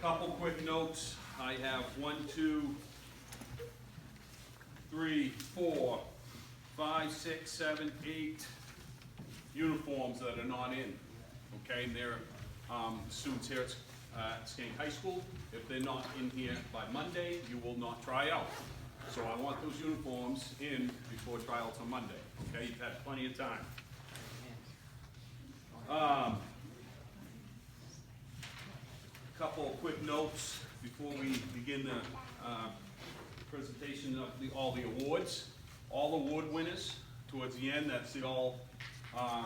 Couple quick notes. I have 1, 2, 3, 4, 5, 6, 7, 8 uniforms that are not in. Okay, and they're students here at Schenck High School. If they're not in here by Monday, you will not try out. So I want those uniforms in before tryouts on Monday. Okay, you've had plenty of time. Couple of quick notes before we begin the presentation of all the awards. All award winners towards the end, that's the all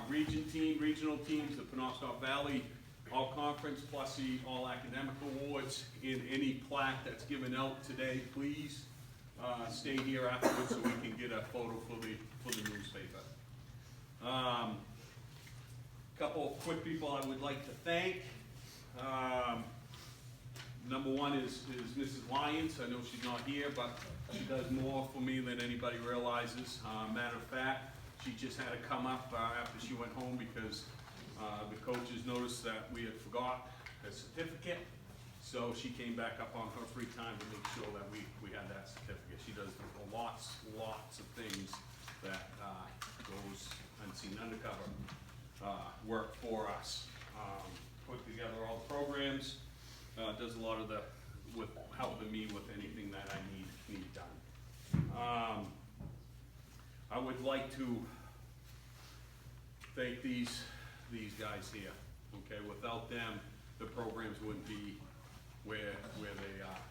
regional teams, the Penobscot Valley all conference, plus the all academic awards. In any plaque that's given out today, please stay here afterwards so we can get a photo for the newspaper. Couple of quick people I would like to thank. Number one is Mrs. Lyons. I know she's not here, but she does more for me than anybody realizes. Matter of fact, she just had to come up after she went home because the coaches noticed that we had forgot her certificate. So she came back up on her free time to make sure that we had that certificate. She does lots of things that goes unseen, undercover work for us. Put together all the programs. Does a lot of with helping me with anything that I need done. I would like to thank these guys here. Okay, without them, the programs wouldn't be where they are.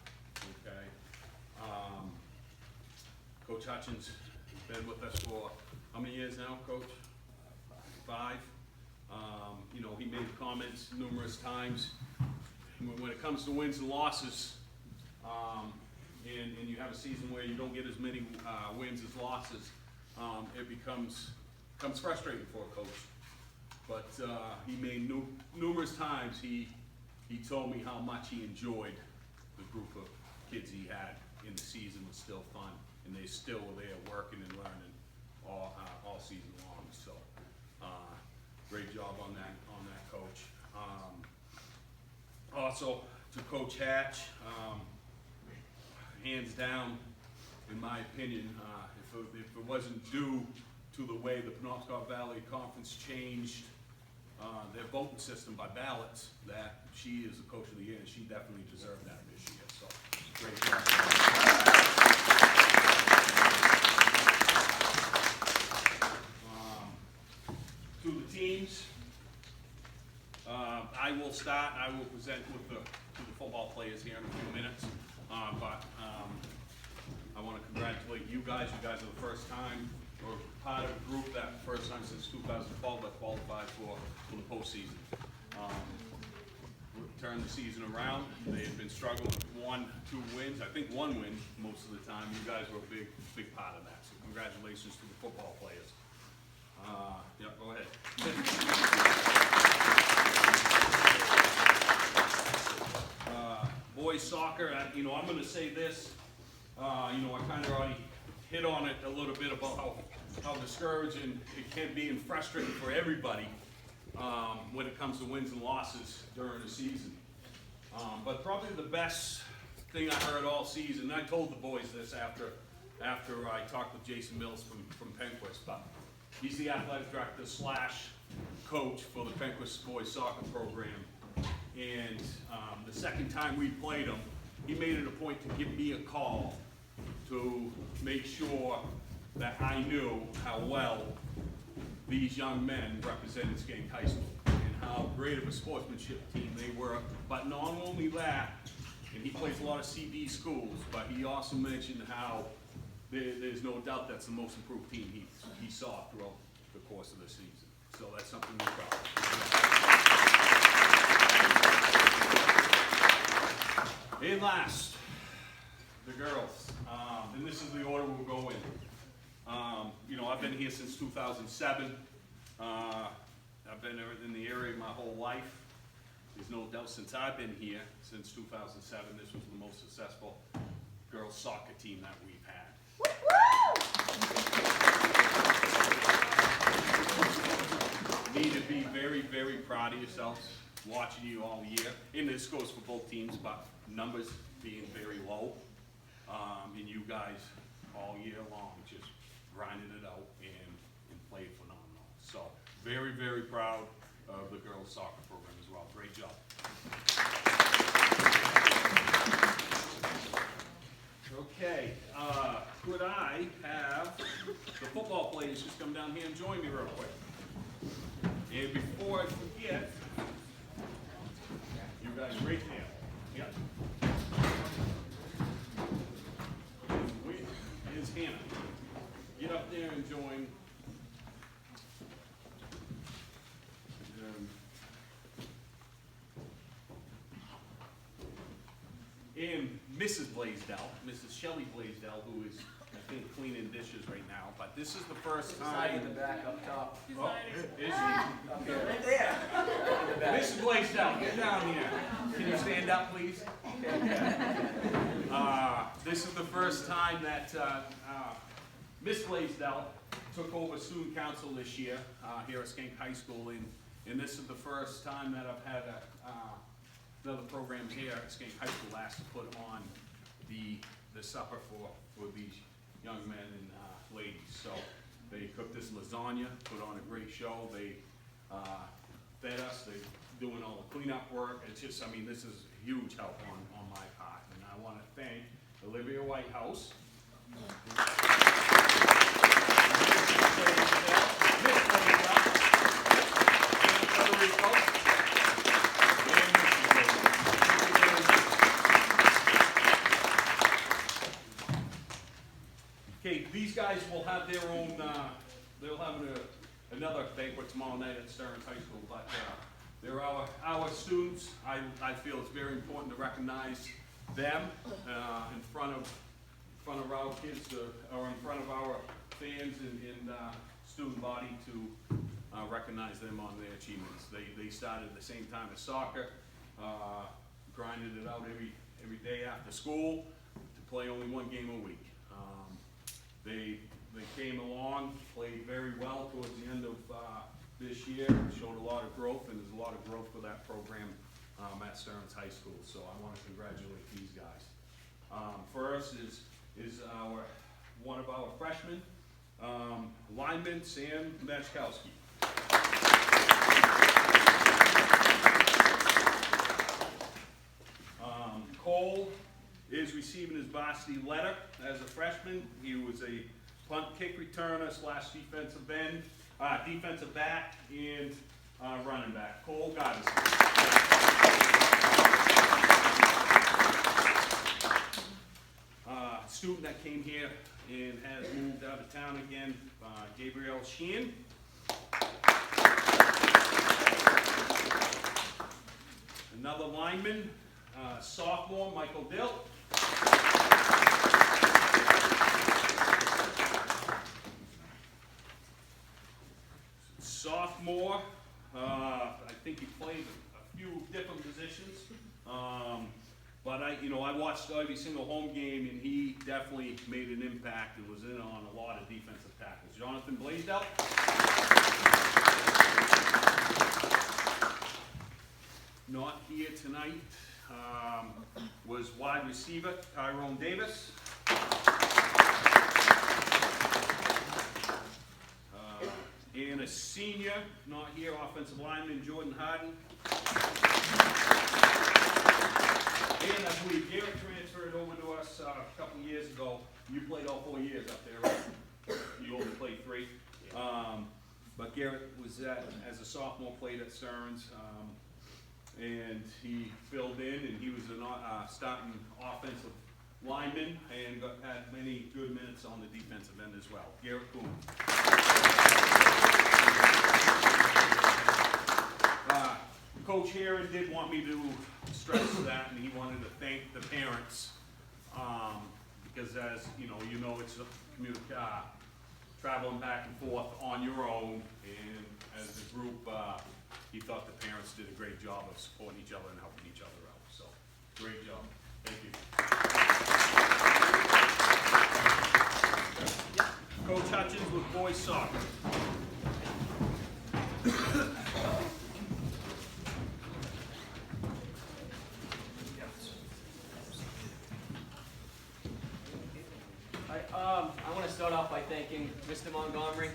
Okay, Coach Hutchins has been with us for how many years now, Coach? 5. You know, he made comments numerous times. When it comes to wins and losses, and you have a season where you don't get as many wins as losses, it becomes frustrating for a coach. But he made numerous times he told me how much he enjoyed the group of kids he had in the season. Was still fun, and they still were there working and learning all season long. So great job on that coach. Also to Coach Hatch, hands down, in my opinion, if it wasn't due to the way the Penobscot Valley Conference changed their voting system by ballots, that she is the coach of the year, and she definitely deserved that this year. So great job. To the teams. I will start. I will present to the football players here in a few minutes. But I want to congratulate you guys. You guys are the first time, or part of a group that first time since 2012 that qualified for the postseason. Turned the season around. They had been struggling with 1, 2 wins. I think 1 win most of the time. You guys were a big part of that. So congratulations to the football players. Yeah, go ahead. Boys soccer, you know, I'm going to say this, you know, I kind of already hit on it a little bit about how discouraging it can be and frustrating for everybody when it comes to wins and losses during the season. But probably the best thing I heard all season, and I told the boys this after I talked with Jason Mills from Banquet, but he's the athletic director / coach for the Banquet boys soccer program. And the second time we played him, he made it a point to give me a call to make sure that I knew how well these young men represented Schenck High School and how great of a sportsmanship team they were. But not only that, and he plays a lot of CD schools, but he also mentioned how there's no doubt that's the most improved team he saw throughout the course of the season. So that's something we're proud of. And last, the girls. And this is the order we'll go in. You know, I've been here since 2007. I've been in the area my whole life. There's no doubt since I've been here, since 2007, this was the most successful girls soccer team that we've had. You need to be very, very proud of yourselves. watching you all year, and this goes for both teams, but numbers being very low, and you guys all year long just grinding it out and played phenomenal. So very, very proud of the girls soccer program as well. Great job. Okay, could I have the football players just come down here and join me real quick? And before I forget, you guys right there. Yep. Here's Hannah. Get up there and join. And Mrs. Blaisdell, Mrs. Shelley Blaisdell, who is, I think, cleaning dishes right now, but this is the first time. In the back, up top. Oh, is she? Up here. Right there. In the back. Mrs. Blaisdell, get down here. Can you stand up, please? This is the first time that Miss Blaisdell took over student council this year here at Schenck High School, and this is the first time that I've had another program here at Schenck High School asked to put on the supper for these young men and ladies. So they cooked this lasagna, put on a great show. They fed us. They're doing all the cleanup work. It's just, I mean, this is huge help on my part. And I want to thank Olivia Whitehouse. Okay, these guys will have their own, they'll have another banquet tomorrow night at Stearns High School, but they're our students. I feel it's very important to recognize them in front of our kids, or in front of our fans and student body to recognize them on their achievements. They started at the same time as soccer, grinded it out every day after school to play only one game a week. They came along, played very well towards the end of this year, showed a lot of growth, and there's a lot of growth for that program at Stearns High School. So I want to congratulate these guys. First is one of our freshmen, lineman Sam Machkowski. Cole is receiving his varsity letter as a freshman. He was a punt kick returner / defensive end, defensive back, and running back. Cole Goddison. Student that came here and has moved out of town again, Gabriel Sheehan. Another lineman, sophomore, Michael Dill. Sophomore, I think he played a few different positions, but I watched every single home game, and he definitely made an impact and was in on a lot of defensive tackles. Jonathan Blaisdell. Not here tonight was wide receiver Tyrone Davis. And a senior, not here, offensive lineman Jordan Harden. And I believe Garrett transferred over to us a couple years ago. You played all 4 years up there, right? You only played 3. But Garrett was as a sophomore, played at Stearns, and he filled in, and he was a starting offensive lineman and had many good minutes on the defensive end as well. Garrett Coon. Coach Heron did want me to stress that, and he wanted to thank the parents, because as you know, it's a traveling back and forth on your own, and as a group, he thought the parents did a great job of supporting each other and helping each other out. So, great job. Thank you. Coach Hutchins with boys soccer. to start off by thanking Mr. Montgomery.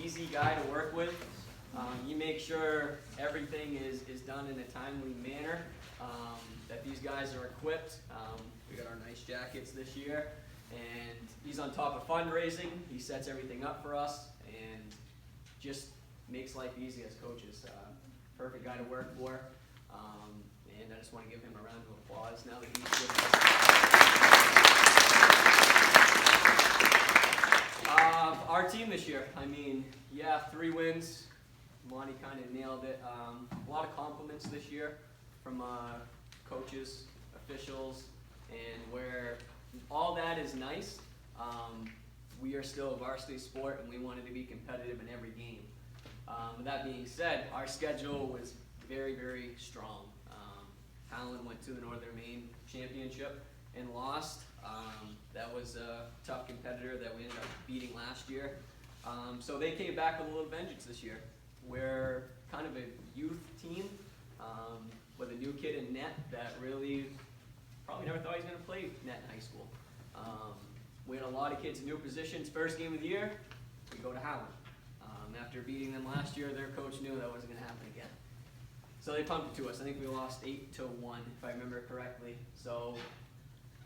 Easy guy to work with. You make sure everything is done in a timely manner, that these guys are equipped. We got our nice jackets this year, and he's on top of fundraising. He sets everything up for us, and just makes life easy as coaches. Perfect guy to work for, and I just want to give him a round of applause now that he's given us. Our team this year, I mean, yeah, 3 wins. Monty kind of nailed it. A lot of compliments this year from coaches, officials, and where all that is nice, we are still a varsity sport and we wanted to be competitive in every game. With that being said, our schedule was very, very strong. Howland went to the Northern Maine Championship and lost. That was a tough competitor that we ended up beating last year. So they came back with a little vengeance this year. We're kind of a youth team with a new kid in net that really probably never thought he was going to play net in high school. We had a lot of kids in new positions. First game of the year, we go to Howland. After beating them last year, their coach knew that wasn't going to happen again. So they pumped it to us. I think we lost 8-1, if I remember correctly. So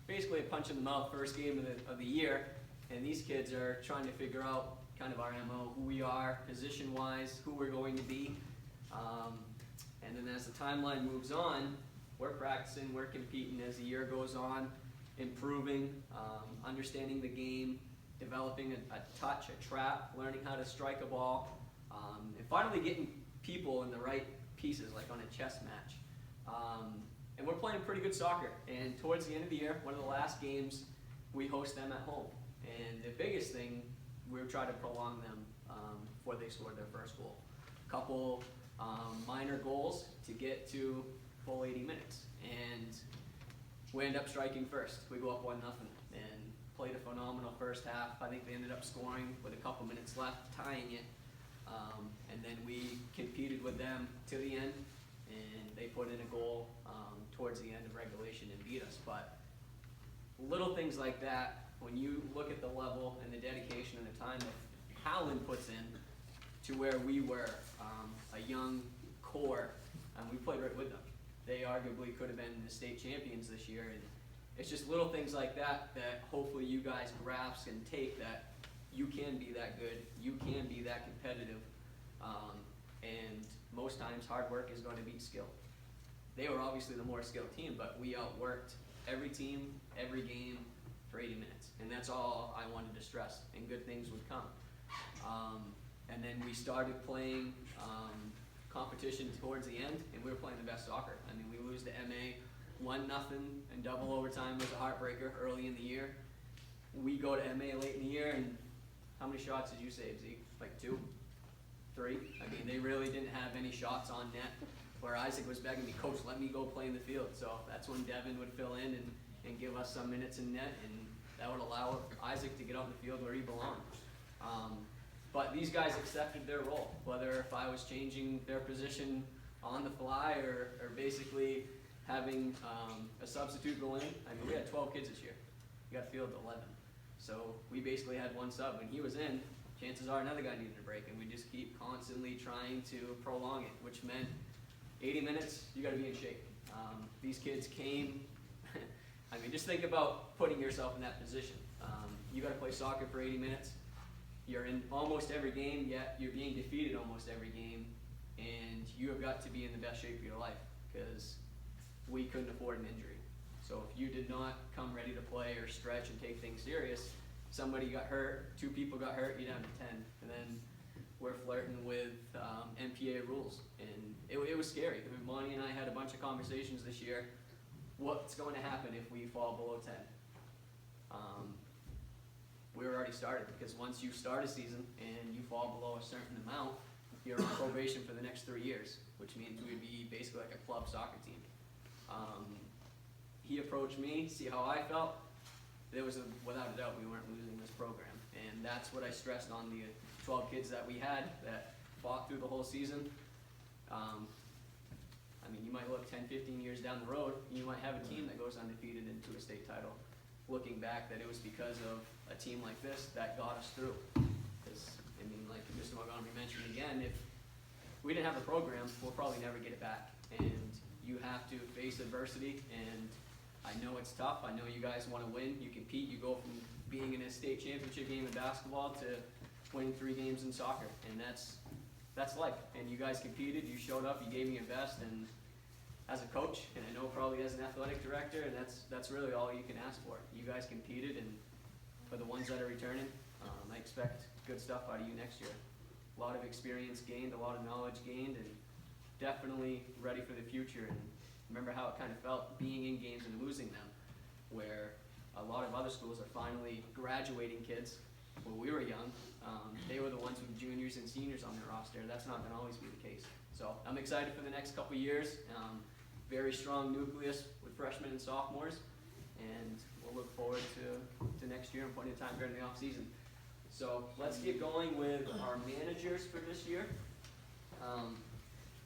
basically a punch in the mouth, first game of the year, and these kids are trying to figure out kind of our MO, who we are, position-wise, who we're going to be. And then as the timeline moves on, we're practicing, we're competing as the year goes on, improving, understanding the game, developing a touch, a trap, learning how to strike a ball, and finally getting people in the right pieces, like on a chess match. And we're playing pretty good soccer. And towards the end of the year, one of the last games, we host them at home. And the biggest thing, we're trying to prolong them before they scored their first goal. A couple minor goals to get to full 80 minutes. And we end up striking first. We go up 1-0 and played a phenomenal first half. I think they ended up scoring with a couple minutes left, tying it. And then we competed with them to the end, and they put in a goal towards the end of regulation and beat us. But little things like that, when you look at the level and the dedication and the time that Howland puts in to where we were, a young core, we played right with them. They arguably could have been the state champions this year, and it's just little things like that that hopefully you guys grasp and take, that you can be that good, you can be that competitive, and most times hard work is going to beat skill. They were obviously the more skilled team, but we outworked every team, every game for 80 minutes, and that's all I wanted to stress, and good things would come. And then we started playing competition towards the end, and we were playing the best soccer. I mean, we lose to MA 1-0 and double overtime was a heartbreaker early in the year. We go to MA late in the year, and how many shots did you save, Zeke? Like 2? 3? I mean, they really didn't have any shots on net, where Isaac was begging me, Coach, let me go play in the field. So that's when Devin would fill in and give us some minutes in net, and that would allow Isaac to get out in the field where he belonged. But these guys accepted their role, whether if I was changing their position on the fly or basically having a substitute go in. I mean, we had 12 kids this year. We got fielded 11. So we basically had one sub. When he was in, chances are another guy needed a break, and we just keep constantly trying to prolong it, which meant 80 minutes, you got to be in shape. These kids came, I mean, just think about putting yourself in that position. You got to play soccer for 80 minutes. You're in almost every game, yet you're being defeated almost every game, and you have got to be in the best shape of your life, because we couldn't afford an injury. So if you did not come ready to play or stretch and take things serious, somebody got hurt, 2 people got hurt, you're down to 10. And then we're flirting with MPA rules. And it was scary. I mean, Monty and I had a bunch of conversations this year. What's going to happen if we fall below 10? We were already started, because once you start a season and you fall below a certain amount, you're on probation for the next 3 years, which means we would be basically like a club soccer team. He approached me, see how I felt. There was without a doubt, we weren't losing this program. And that's what I stressed on the 12 kids that we had that fought through the whole season. I mean, you might look 10, 15 years down the road, and you might have a team that goes undefeated into a state title. looking back, that it was because of a team like this that got us through. Because, I mean, like Mr. Montgomery mentioned again, if we didn't have the program, we'll probably never get it back. And you have to face adversity, and I know it's tough. I know you guys want to win. You compete. You go from being in a state championship game in basketball to winning 3 games in soccer, and that's life. And you guys competed. You showed up. You gave me your best, and as a coach, and I know probably as an athletic director, and that's really all you can ask for. You guys competed, and for the ones that are returning, I expect good stuff out of you next year. A lot of experience gained, a lot of knowledge gained, and definitely ready for the future. And remember how it kind of felt being in games and losing them, where a lot of other schools are finally graduating kids. When we were young, they were the ones with juniors and seniors on their roster. That's not going to always be the case. So I'm excited for the next couple years. Very strong nucleus with freshmen and sophomores, and we'll look forward to next year and plenty of time during the off season. So let's get going with our managers for this year.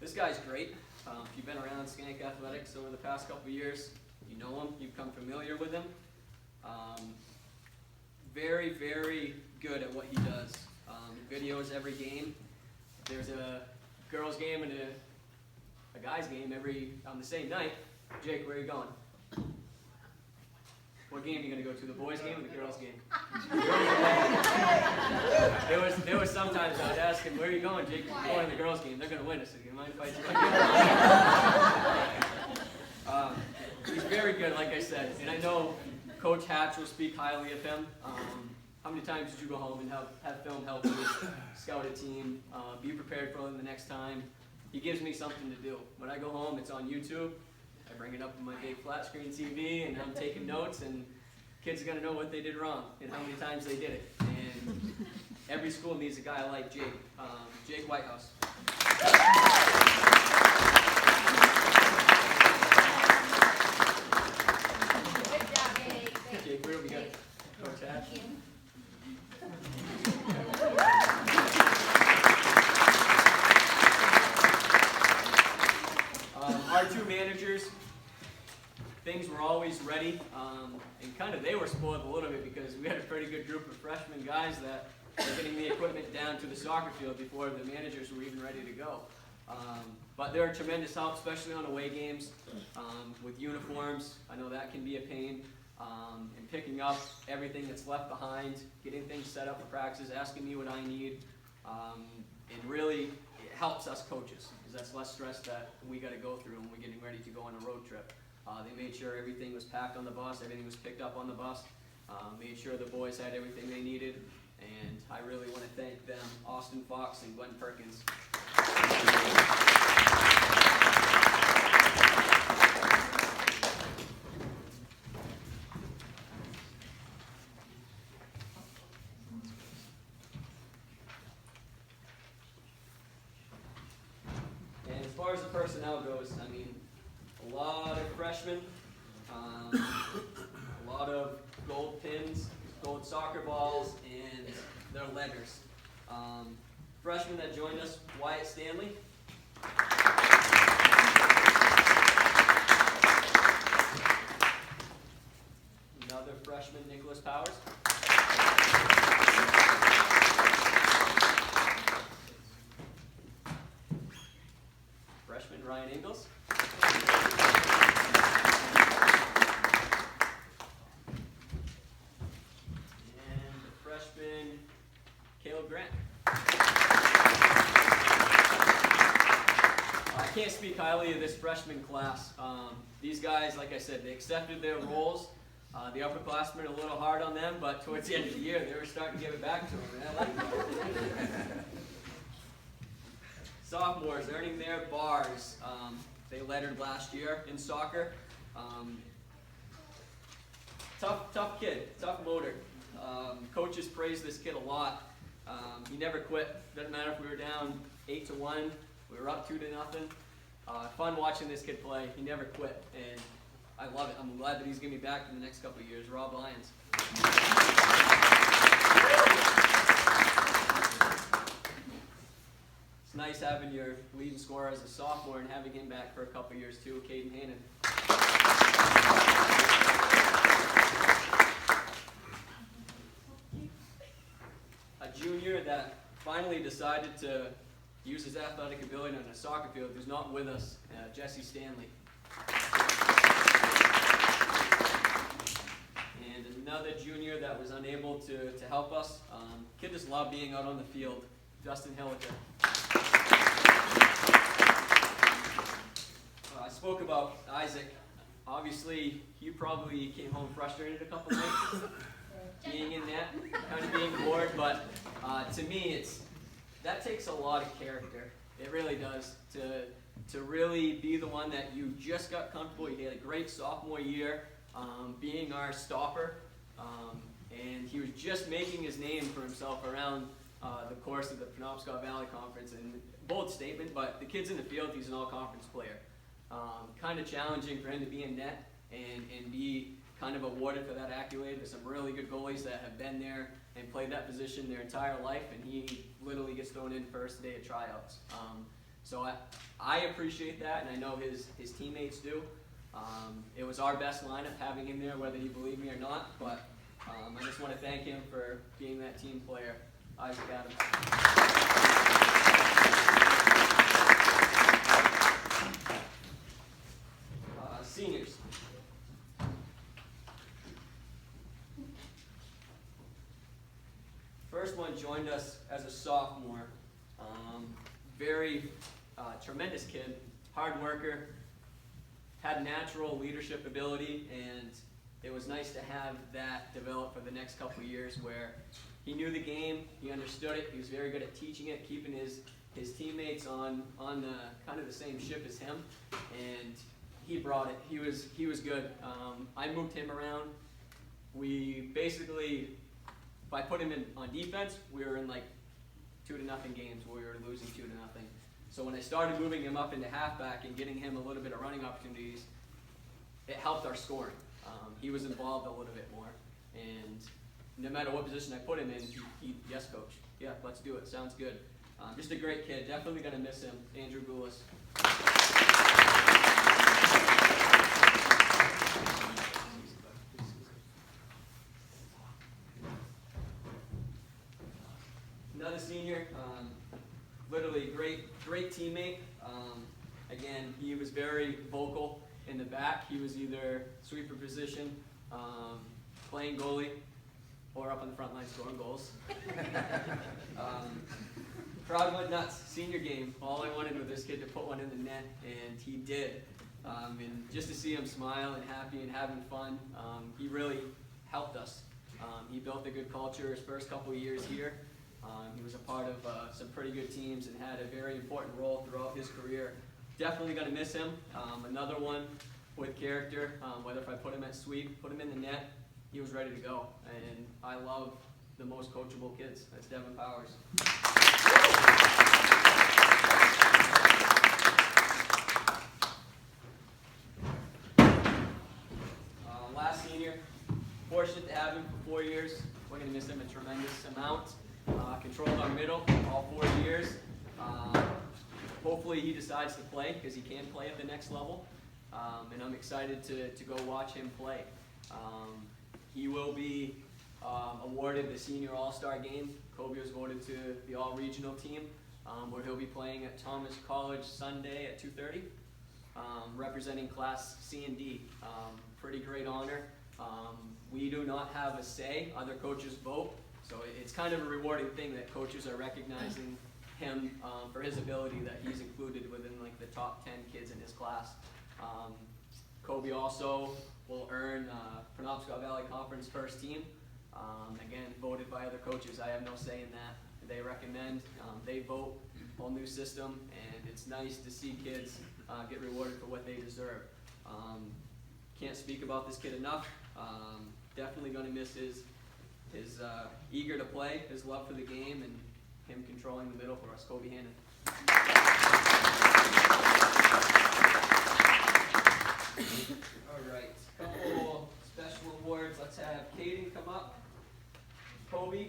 This guy's great. If you've been around Schenck Athletics over the past couple years, you know him, you've become familiar with him. Very, very good at what he does. Videos every game. There's a girls game and a guys game on the same night. Jake, where are you going? What game are you going to go to? The boys game or the girls game? There was sometimes I would ask him, where are you going, Jake? I'm going to the girls game. They're going to win. I said, you mind if I do? He's very good, like I said. And I know Coach Hatch will speak highly of him. How many times did you go home and have film help you scout a team, be prepared for them the next time? He gives me something to do. When I go home, it's on YouTube. I bring it up on my big flat screen TV, and I'm taking notes, and kids are going to know what they did wrong and how many times they did it. And every school needs a guy like Jake. Jake Whitehouse. Good job, Jake. Jake, where do we go? Coach Hatch. Our 2 managers, things were always ready, and kind of they were spoiled a little bit because we had a pretty good group of freshman guys that were getting the equipment down to the soccer field before the managers were even ready to go. But they're a tremendous help, especially on away games, with uniforms. I know that can be a pain, and picking up everything that's left behind, getting things set up for practices, asking me what I need, and really it helps us coaches, because that's less stress that we got to go through when we're getting ready to go on a road trip. They made sure everything was packed on the bus, everything was picked up on the bus, made sure the boys had everything they needed, and I really want to thank them, Austin Fox and Glenn Perkins. And as far as the personnel goes, I mean, a lot of freshmen, a lot of gold pins, gold soccer balls, and their letters. Freshman that joined us, Wyatt Stanley. Another freshman, Nicholas Powers. Freshman, Ryan Ingalls. And the freshman, Caleb Grant. I can't speak highly of this freshman class. These guys, like I said, they accepted their roles. The upperclassmen a little hard on them, but towards the end of the year, they were starting to give it back to them. And I like that. Sophomores earning their bars. They lettered last year in soccer. Tough kid, tough motor. Coaches praise this kid a lot. He never quit. Doesn't matter if we were down 8-1, we were up 2-0. Fun watching this kid play. He never quit, and I love it. I'm glad that he's going to be back in the next couple of years. Rob Lyons. It's nice having your leading scorer as a sophomore and having him back for a couple of years too, Caden Hannon. that finally decided to use his athletic ability on a soccer field who's not with us, Jesse Stanley. And another junior that was unable to help us. Kid just loved being out on the field, Justin Hilliker. I spoke about Isaac. Obviously, he probably came home frustrated a couple nights, being in net, kind of being bored, but to me, that takes a lot of character. It really does. To really be the one that you just got comfortable. You had a great sophomore year, being our stopper, and he was just making his name for himself around the course of the Penobscot Valley Conference. And bold statement, but the kid's in the field. He's an all-conference player. Kind of challenging for him to be in net and be kind of awarded for that accolade. There's some really good goalies that have been there and played that position their entire life, and he literally gets thrown in first day of tryouts. So I appreciate that, and I know his teammates do. It was our best lineup having him there, whether you believe me or not, but I just want to thank him for being that team player, Isaac Adams. Seniors. First one joined us as a sophomore. Very tremendous kid, hard worker, had natural leadership ability, and it was nice to have that develop for the next couple of years where he knew the game, he understood it, he was very good at teaching it, keeping his teammates on kind of the same ship as him, and he brought it. He was good. I moved him around. We basically, if I put him on defense, we were in like 2-0 games where we were losing 2-0. So when I started moving him up into halfback and getting him a little bit of running opportunities, it helped our scoring. He was involved a little bit more, and no matter what position I put him in, he yes, coach. Yeah, let's do it. Sounds good. Just a great kid. Definitely gonna miss him, Andrew Goulas. Another senior, literally great teammate. Again, he was very vocal in the back. He was either sweeper position, playing goalie, or up on the front line scoring goals. Crowd went nuts. Senior game, all I wanted was this kid to put one in the net, and he did. And just to see him smile and happy and having fun, he really helped us. He built a good culture his first couple of years here. He was a part of some pretty good teams and had a very important role throughout his career. Definitely going to miss him. Another one with character, whether if I put him at sweep, put him in the net, he was ready to go. And I love the most coachable kids. That's Devin Powers. Last senior, fortunate to have him for 4 years. We're going to miss him a tremendous amount. Controlled our middle all 4 years. Hopefully he decides to play because he can play at the next level. And I'm excited to go watch him play. He will be awarded the Senior All-Star game. Kobe was voted to the All-Regional team, where he'll be playing at Thomas College Sunday at 2:30, representing Class C and D. Pretty great honor. We do not have a say. Other coaches vote. So it's kind of a rewarding thing that coaches are recognizing him for his ability, that he's included within like the top 10 kids in his class. Kobe also will earn Penobscot Valley Conference first team. Again, voted by other coaches. I have no say in that. They recommend, they vote, whole new system, and it's nice to see kids get rewarded for what they deserve. Can't speak about this kid enough. Definitely going to miss his eager to play, his love for the game, and him controlling the middle for us, Kobe Hannon. All right, couple special awards. Let's have Caden come up, Kobe,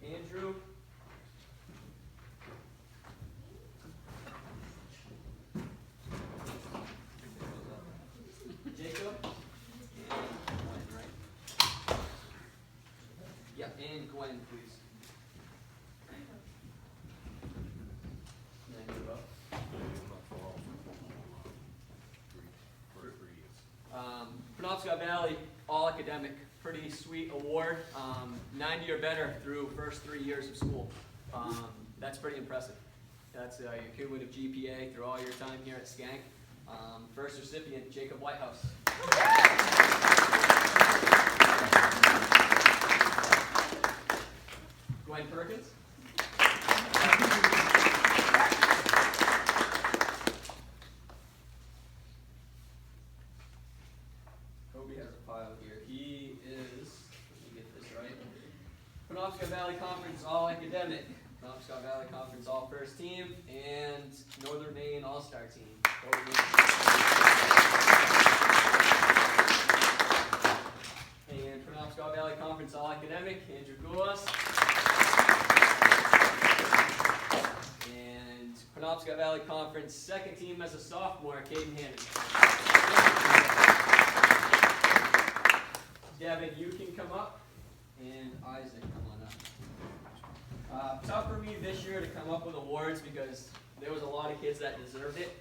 Andrew, Jacob, and Gwen, please. All-Academic. Pretty sweet award. 90 or better through first 3 years of school. That's pretty impressive. That's your cumulative GPA through all your time here at Schenck. First recipient, Jacob Whitehouse. Gwen Perkins. Kobe has a pile here. He is, let me get this right, Penobscot Valley Conference All-Academic, Penobscot Valley Conference All-First Team, and Northern Maine All-Star Team. And Penobscot Valley Conference All-Academic, Andrew Goulas. And Penobscot Valley Conference Second Team as a sophomore, Caden Hannon. Devin, you can come up, and Isaac, come on up. Tough for me this year to come up with awards because there was a lot of kids that deserved it.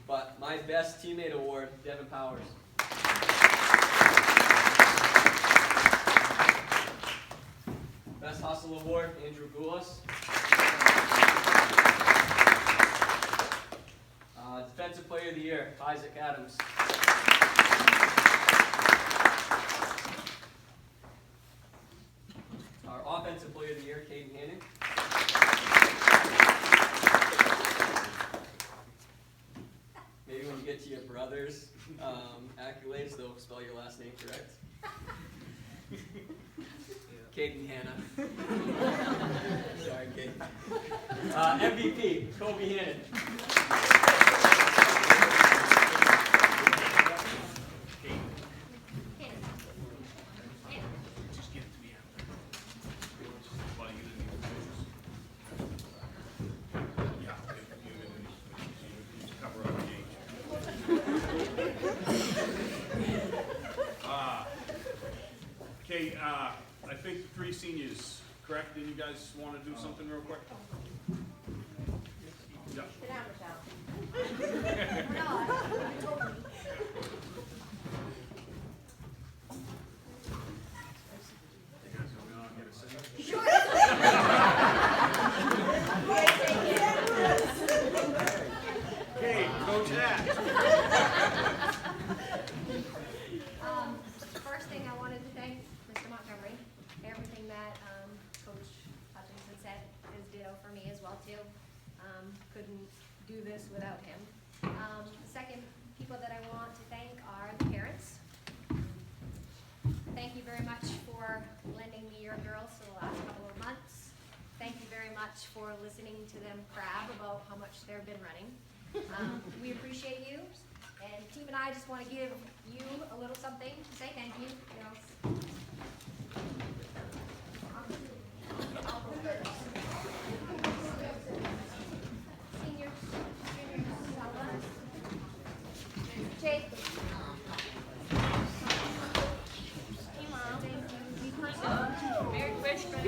But my best teammate award, Devin Powers. Best hustle award, Andrew Goulas. Defensive player of the year, Isaac Adams. Our offensive player of the year, Caden Hannon. Maybe when you get to your brother's accolades, they'll spell your last name correct. Caden Hanna. Sorry, Caden. MVP, Kobe Hannon. Just get it to me after. Well, you didn't even finish. Yeah, you cover up the age. Okay, I think 3 seniors, correct? Did you guys want to do something real quick? Yeah. Sit down, Michelle. No, I told you. You guys going on, get a second? Sure. Okay, Coach Ash. First thing I wanted to thank Mr. Montgomery. Everything that Coach Hutchinson said is ditto for me as well too. Couldn't do this without him. The second people that I want to thank are the parents. Thank you very much for lending me your girls for the last couple of months. Thank you very much for listening to them crab about how much they've been running. We appreciate you, and the team and I just want to give you a little something to say thank you. Seniors, juniors, Jake. Hey, Mom. Thank you. Be personal. Merry Christmas.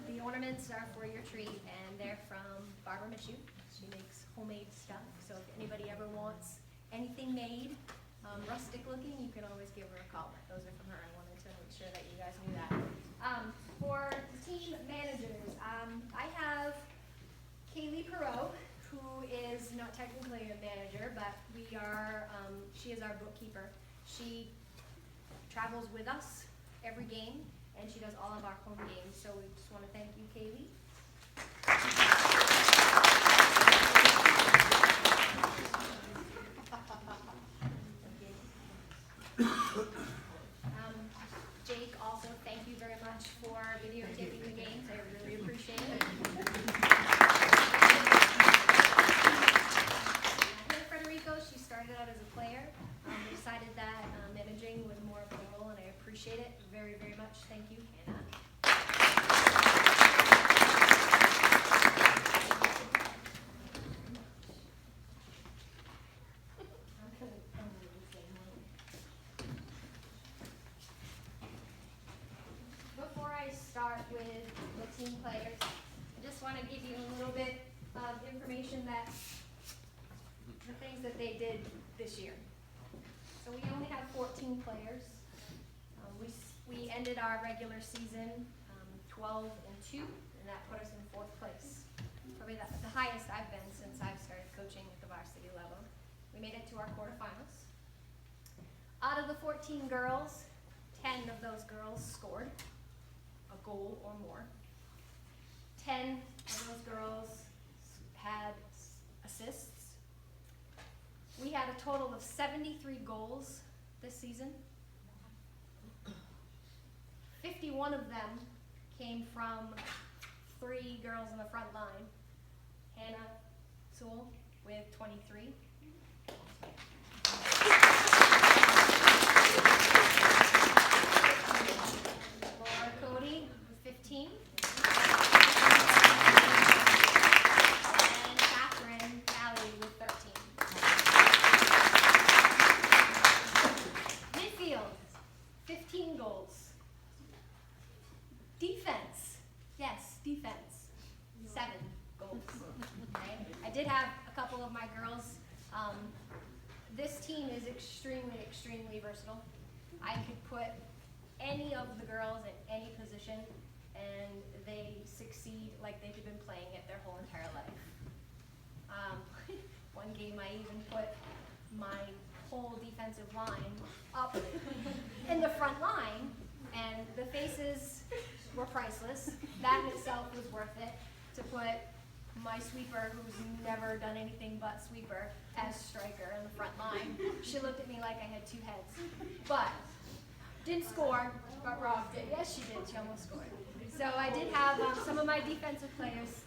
The ornaments are for your tree, and they're from Barbara Michu. She makes homemade stuff, so if anybody ever wants anything made, rustic looking, you can always give her a call. But those are from her. I wanted to make sure that you guys knew that. For the team managers, I have Kaylee Perot, who is not technically a manager, but she is our bookkeeper. She travels with us every game, and she does all of our home games. So we just want to thank you, Kaylee. player. We decided that managing was more of a role, and I appreciate it very, very much. Thank you, Hannah. Before I start with the team players, I just want to give you a little bit of information that the things that they did this year. So we only have 14 players. We ended our regular season 12-2, and that put us in 4th place. Probably the highest I've been since I've started coaching at the varsity level. We made it to our quarterfinals. Out of the 14 girls, 10 of those girls scored a goal or more. 10 of those girls had assists. We had a total of 73 goals this season. 51 of them came from 3 girls in the front line. Hannah Sewell with 23. Laura Cody with 15. And Catherine Alley with 13. Midfield, 15 goals. Defense, yes, defense, 7 goals. Okay? I did have a couple of my girls. This team is extremely, extremely versatile. I could put any of the girls in any position, and they succeed like they've been playing it their whole entire life. One game I even put my whole defensive line up in the front line, and the faces were priceless. That in itself was worth it, to put my sweeper, who's never done anything but sweeper, as striker in the front line. She looked at me like I had 2 heads. But didn't score, but Rob did. Yes, she did. She almost scored. So I did have some of my defensive players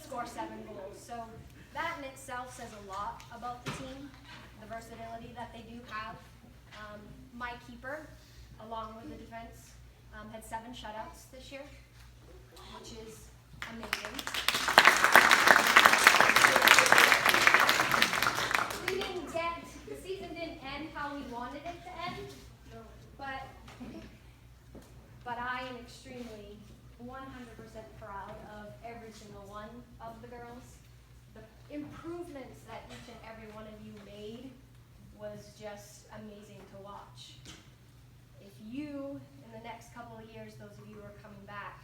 score 7 goals. So that in itself says a lot about the team, the versatility that they do have. My keeper, along with the defense, had 7 shutouts this year, which is amazing. The season didn't end how we wanted it to end, but I am extremely 100% proud of every single one of the girls. The improvements that each and every one of you made was just amazing to watch. If you, in the next couple of years, those of you who are coming back,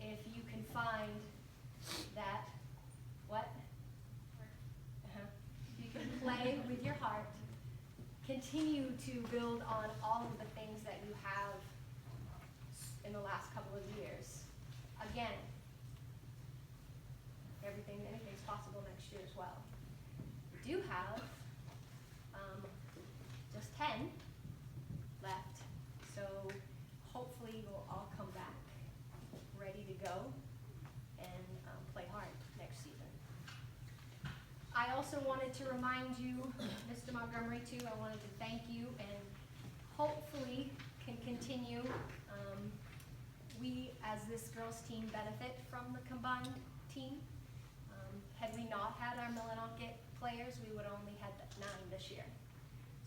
if you can find that, you can play with your heart, continue to build on all of the things that you have in the last couple of years. Again, anything's possible next year as well. We do have just 10 left, so hopefully you'll all come back ready to go and play hard next season. I also wanted to remind you, Mr. Montgomery too, I wanted to thank you and hopefully can continue. We, as this girls team, benefit from the combined team. Had we not had our Millinocket players, we would only had 9 this year.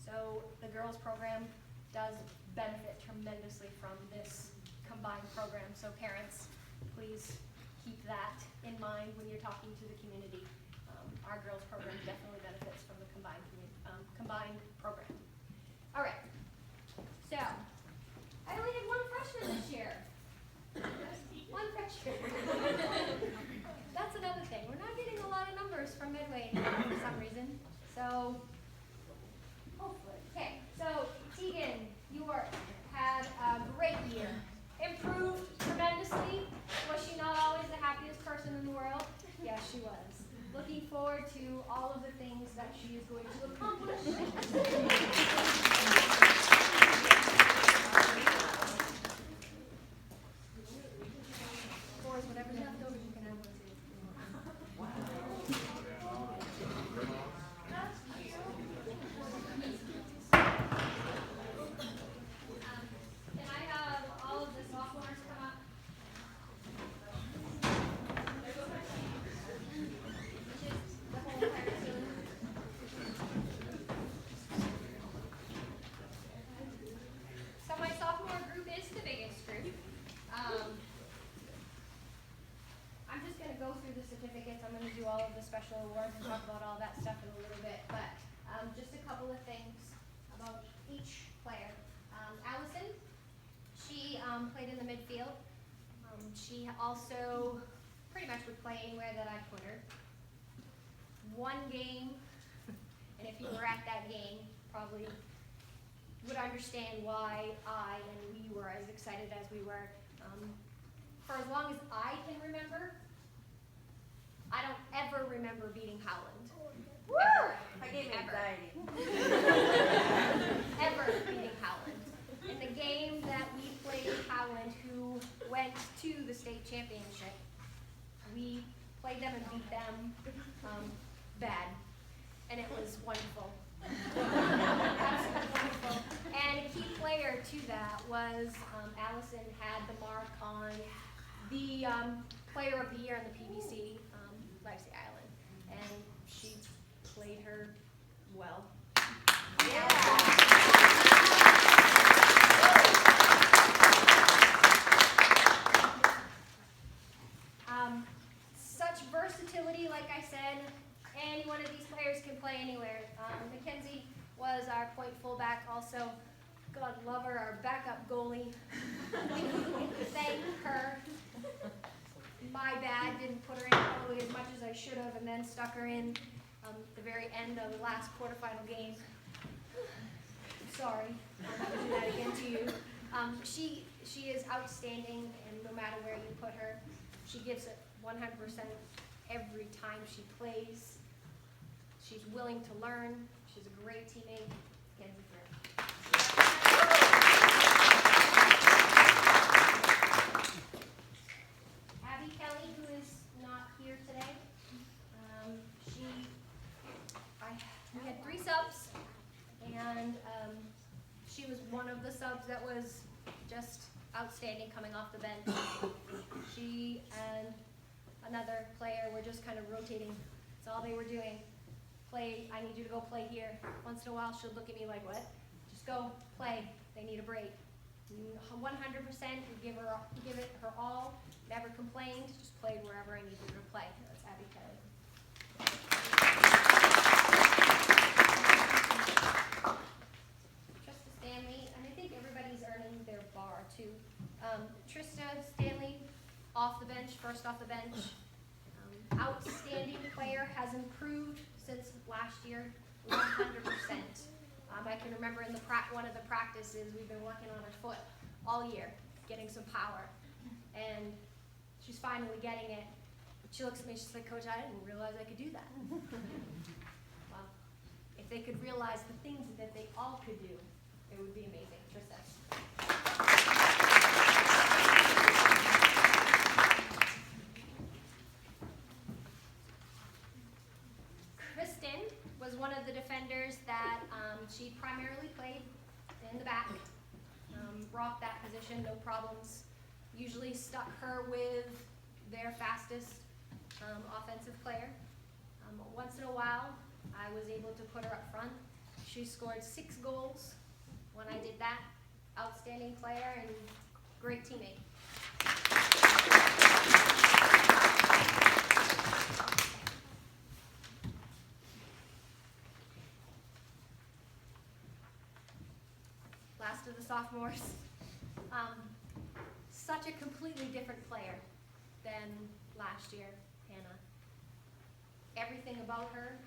So the girls program does benefit tremendously from this combined program. So parents, please keep that in mind when you're talking to the community. Our girls program definitely benefits from the combined program. All right, so I only had 1 freshman this year. 1 freshman. That's another thing. We're not getting a lot of numbers from Midway for some reason. So hopefully. Okay, so Tegan, you had a great year. Improved tremendously. Was she not always the happiest person in the world? Yes, she was. Looking forward to all of the things that she is going to accomplish. Boys, whatever's left over, you can have one too. special award and talk about all that stuff in a little bit, but just a couple of things about each player. Allison, she played in the midfield. She also pretty much would play anywhere that I put her. One game, and if you were at that game, probably would understand why I and we were as excited as we were. For as long as I can remember, I don't ever remember beating Howland. Ever. I gave me Ever. anxiety. Ever beating Howland. In the game that we played Howland, who went to the state championship, we played them and beat them bad, and it was wonderful. Absolutely wonderful. And a key player to that was Allison had the mark on the player of the year in the PBC, Legacy Island, and she played her well. Such versatility, like I said, any one of these players can play anywhere. Mackenzie was our point fullback, also, God love her, our backup goalie. Thank her. My bad, didn't put her in probably as much as I should have, and then stuck her in the very end of the last quarterfinal game. Sorry, I'll never do that again to you. She is outstanding, and no matter where you put her, she gives it 100% every time she plays. She's willing to learn. She's a great teammate. Mackenzie Fair. Abby Kelly, who is not here today, we had 3 subs, and she was one of the subs that was just outstanding coming off the bench. She and another player were just kind of rotating. That's all they were doing. Play, I need you to go play here. Once in a while, she'll look at me like, what? Just go play. They need a break. 100% would give it her all. Never complained. Just played wherever I needed her to play. That's Abby Kelly. Trista Stanley, and I think everybody's earning their bar too. Trista Stanley, off the bench, first off the bench. Outstanding player, has improved since last year, 100%. I can remember in one of the practices, we've been working on her foot all year, getting some power, and she's finally getting it. She looks at me, she's like, Coach, I didn't realize I could do that. Well, if they could realize the things that they all could do, it would be amazing. Trista. Kristen was one of the defenders that she primarily played in the back, rocked that position, no problems. Usually stuck her with their fastest offensive player. Once in a while, I was able to put her up front. She scored 6 goals when I did that. Outstanding player and great teammate. Last of the sophomores. Such a completely different player than last year, Hannah. Everything about her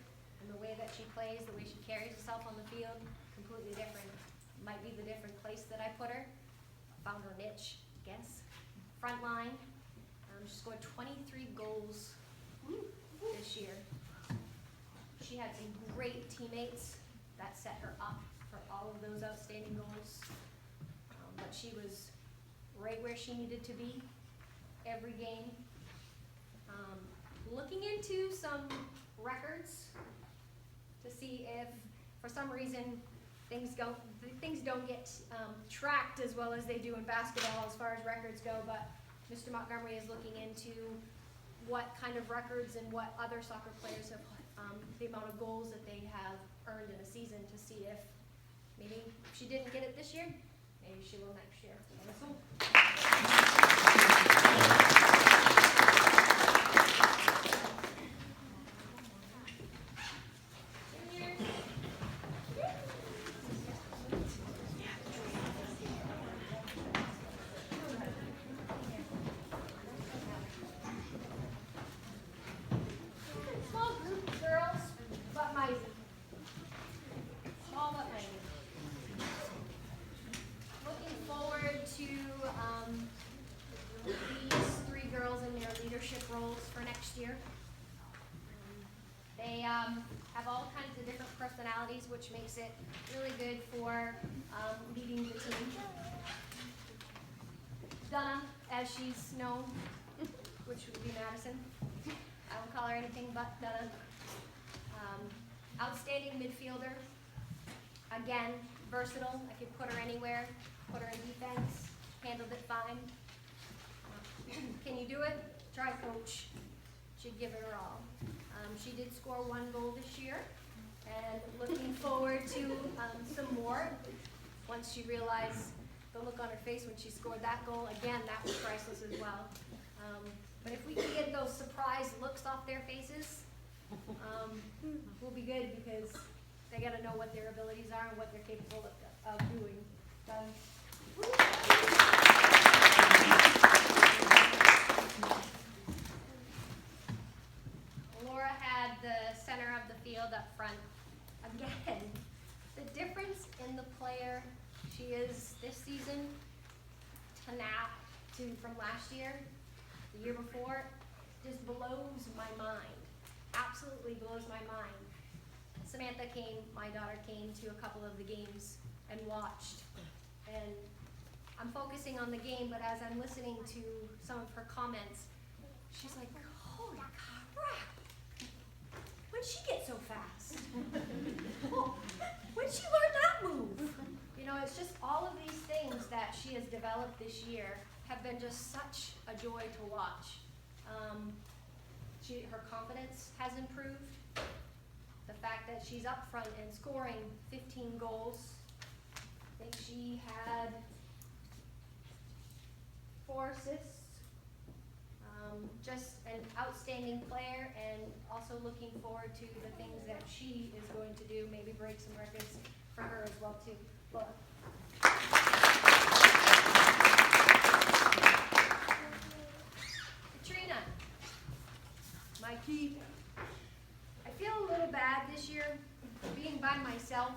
and the way that she plays, the way she carries herself on the field, completely different. Might be the different place that I put her. Found her niche, I guess. Front line. She scored 23 goals this year. She had some great teammates that set her up for all of those outstanding goals. But she was right where she needed to be every game. Looking into some records to see if, for some reason, things don't get tracked as well as they do in basketball as far as records go, but Mr. Montgomery is looking into what kind of records and what other soccer players have, the amount of goals that they have earned in a season to see if maybe she didn't get it this year, maybe she will next year. roles for next year. They have all kinds of different personalities, which makes it really good for leading the team. Donna, as she's known, which would be Madison. I don't call her anything but Donna. Outstanding midfielder. Again, versatile. I could put her anywhere. Put her in defense. Handled it fine. Can you do it? Try, coach. She'd give it her all. She did score 1 goal this year, and looking forward to some more. Once she realized the look on her face when she scored that goal, again, that was priceless as well. But if we can get those surprised looks off their faces, we'll be good, because they got to know what their abilities are and what they're capable of doing. Laura had the center of the field up front. Again, the difference in the player she is this season to now, from last year, the year before, just blows my mind. Absolutely blows my mind. Samantha came, my daughter came to a couple of the games and watched. And I'm focusing on the game, but as I'm listening to some of her comments, she's like, holy crap, when'd she get so fast? When'd she learn that move? You know, it's just all of these things that she has developed this year have been just such a joy to watch. Her confidence has improved. The fact that she's up front and scoring 15 goals. I think she had 4 assists. Just an outstanding player, and also looking forward to the things that she is going to do, maybe break some records for her as well too. Look. Katrina, my key. I feel a little bad this year being by myself.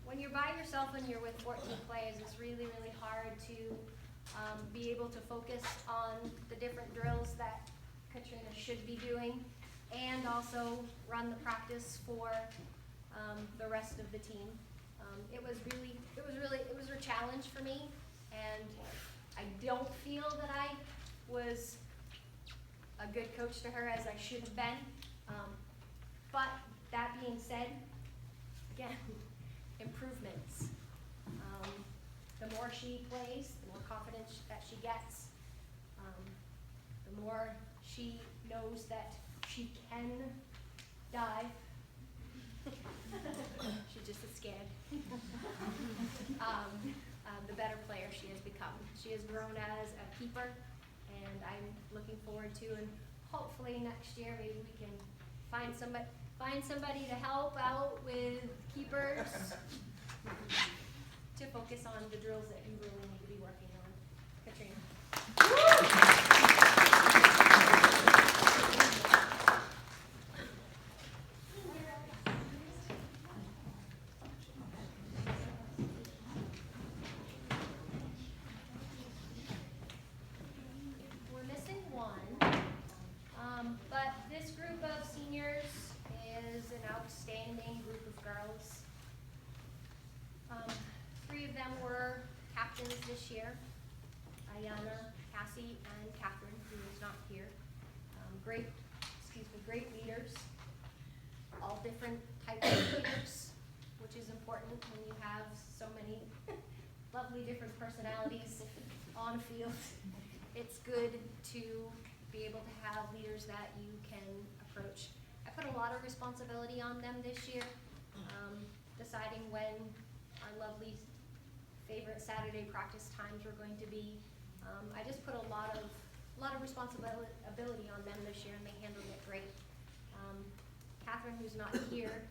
When you're by yourself and you're with 14 players, it's really, really hard to be able to focus on the different drills that Katrina should be doing, and also run the practice for the rest of the team. It was a challenge for me, and I don't feel that I was a good coach to her as I should have been. But that being said, again, improvements. The more she plays, the more confidence that she gets, the more she knows that she can dive. She just is scared. The better player she has become. She has grown as a keeper, and I'm looking forward to, and hopefully next year maybe we can find somebody to help out with keepers to focus on the drills that you really need to be working on. Katrina. We're missing one, but this group of seniors is an outstanding group of girls. 3 of them were captains this year, Ayana, Cassie, and Catherine, who is not here. Great leaders, all different types of leaders, which is important when you have so many lovely different personalities on a field. It's good to be able to have leaders that you can approach. I put a lot of responsibility on them this year, deciding when our lovely favorite Saturday practice times were going to be. I just put a lot of responsibility on them this year, and they handled it great. Catherine, who's not here,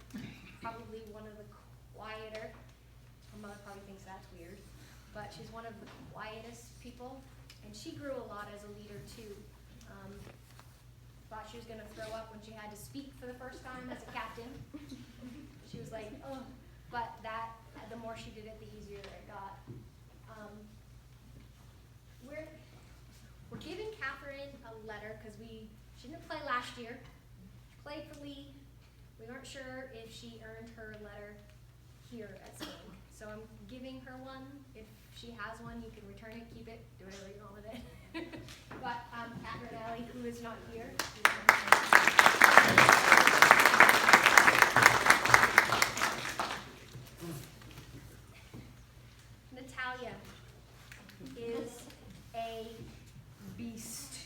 probably one of the quieter. Her mother probably thinks that's weird, but she's one of the quietest people, and she grew a lot as a leader too. Thought she was gonna throw up when she had to speak for the first time as a captain. She was like, oh, but the more she did it, the easier it got. We're giving Catherine a letter, because she didn't play last year. She played for Lee. We aren't sure if she earned her letter here at Schenck. So I'm giving her one. If she has one, you can return it, keep it, do whatever you want with it. But Catherine Alley, who is not here. Natalia is a beast.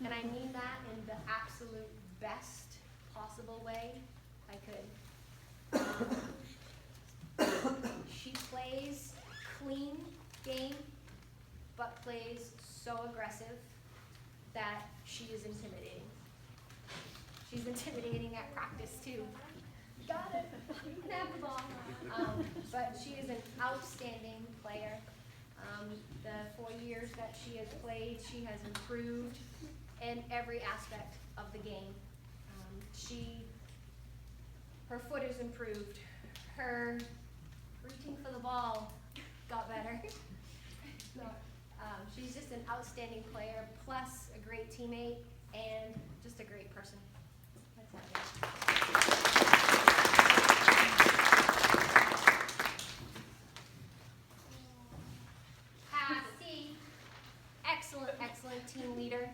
And I mean that in the absolute best possible way I could. She plays clean game, but plays so aggressive that she is intimidating. She's intimidating at practice too. Got it. You can have the ball. But she is an outstanding player. The 4 years that she has played, she has improved in every aspect of the game. Her foot is improved. Her reaching for the ball got better. No, she's just an outstanding player, plus a great teammate and just a great person. That's it. Cassie, excellent team leader.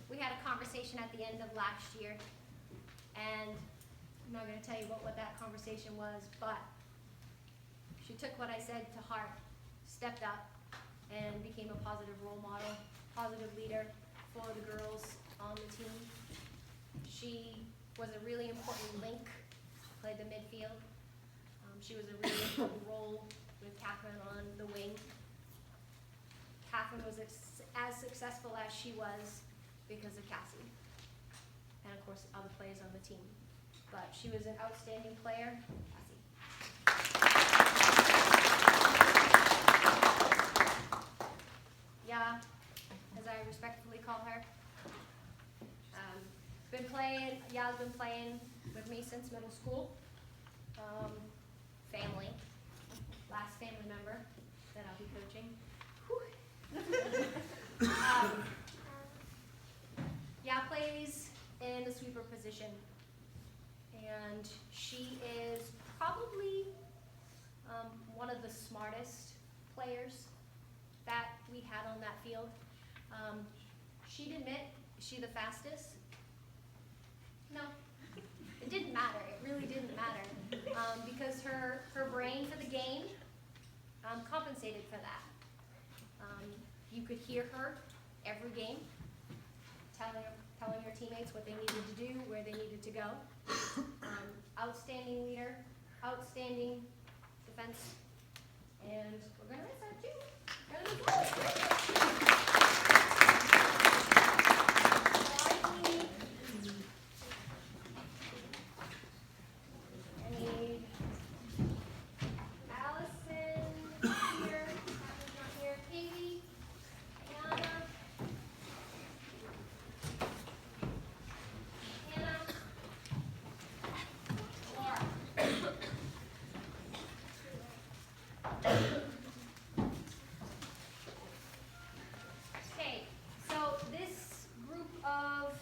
We had a conversation at the end of last year, and I'm not going to tell you what that conversation was, but she took what I said to heart, stepped up, and became a positive role model, positive leader for the girls on the team. She was a really important link, played the midfield. She was a really important role with Catherine on the wing. Catherine was as successful as she was because of Cassie, and of course other players on the team. But she was an outstanding player, Cassie. Yeah, as I respectfully call her. Ya's been playing with me since middle school. Family, last family member that I'll be coaching. Ya plays in the sweeper position, and she is probably one of the smartest players that we had on that field. She'd admit, is she the fastest? No, it didn't matter. It really didn't matter because her brain for the game compensated for that. You could hear her every game, telling her teammates what they needed to do, where they needed to go. Outstanding leader, outstanding defense, and we're going to miss her too. We're gonna move forward. I need Allison here, Catherine's not here, Katie, Anna, Hannah, Laura. Okay, so this group of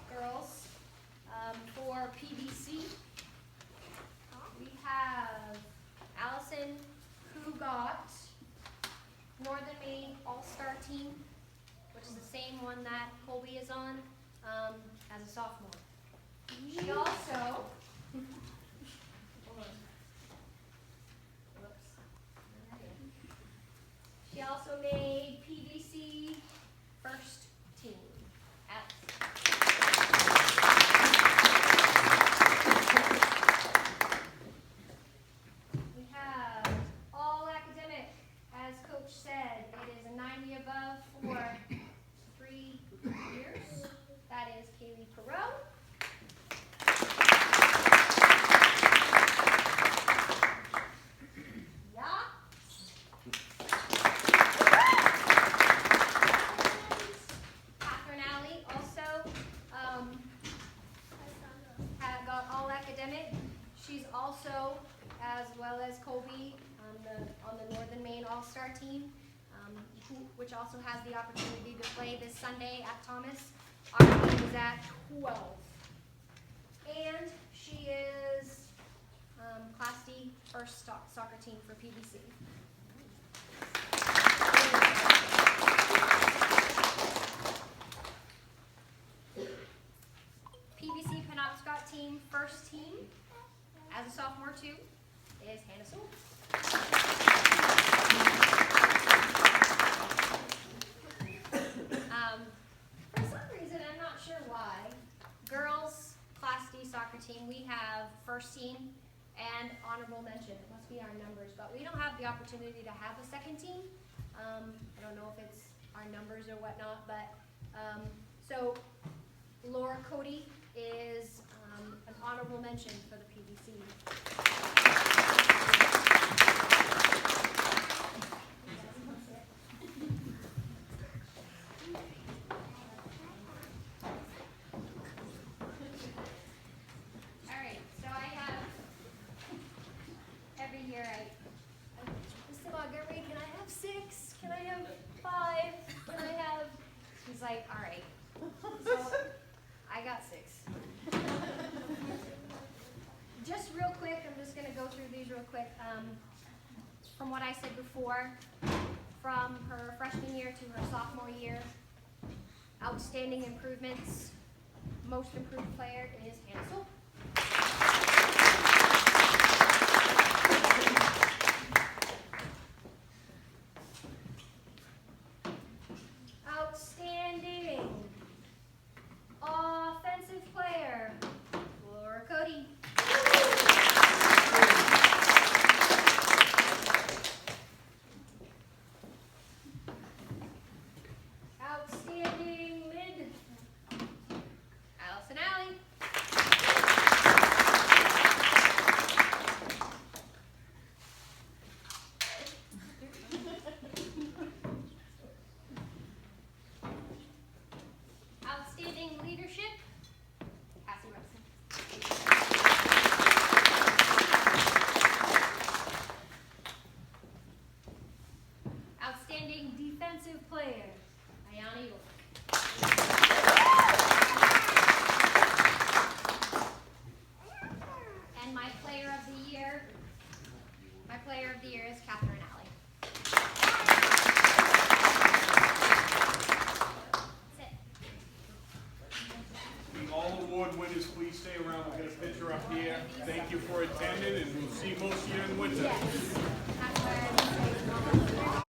girls for PBC, we have Allison, who got Northern Maine All-Star Team, which is the same one that Colby is on, as a sophomore. She also, hold on. Whoops. She also made PVC first team. We have all academic, as Coach said. It is a 90 above for 3 years. That is Kaylee Perot. Yeah. Catherine Alley also had got all academic. She's also, as well as Colby, on the Northern Maine All-Star team. which also has the opportunity to play this Sunday at Thomas. Our team is at 12. And she is Class D first soccer team for PBC. PBC Penobscot team first team, as a sophomore too, is Hannah Sewell. For some reason, I'm not sure why, girls Class D soccer team, we have first team and honorable mention. It must be our numbers, but we don't have the opportunity to have a second team. I don't know if it's our numbers or whatnot, but so Laura Cody is an honorable mention for the PBC. Alright, so I have, every year I just about every, can I have 6? Can I have 5? Can I have, he's like, alright. So I got 6. Just real quick, I'm just going to go through these real quick. From what I said before, from her freshman year to her sophomore year, outstanding improvements. Most improved player is Hannah Sewell. Outstanding offensive player, Laura Cody. Outstanding mid, Allison Alley. Outstanding leadership, Cassie Russell. Outstanding defensive player, Ayana York. And my player of the year is Catherine Alley. That's it. All award winners, please stay around. We'll get a picture up here. Thank you for attending, and we'll see most of you in the winter. Yes.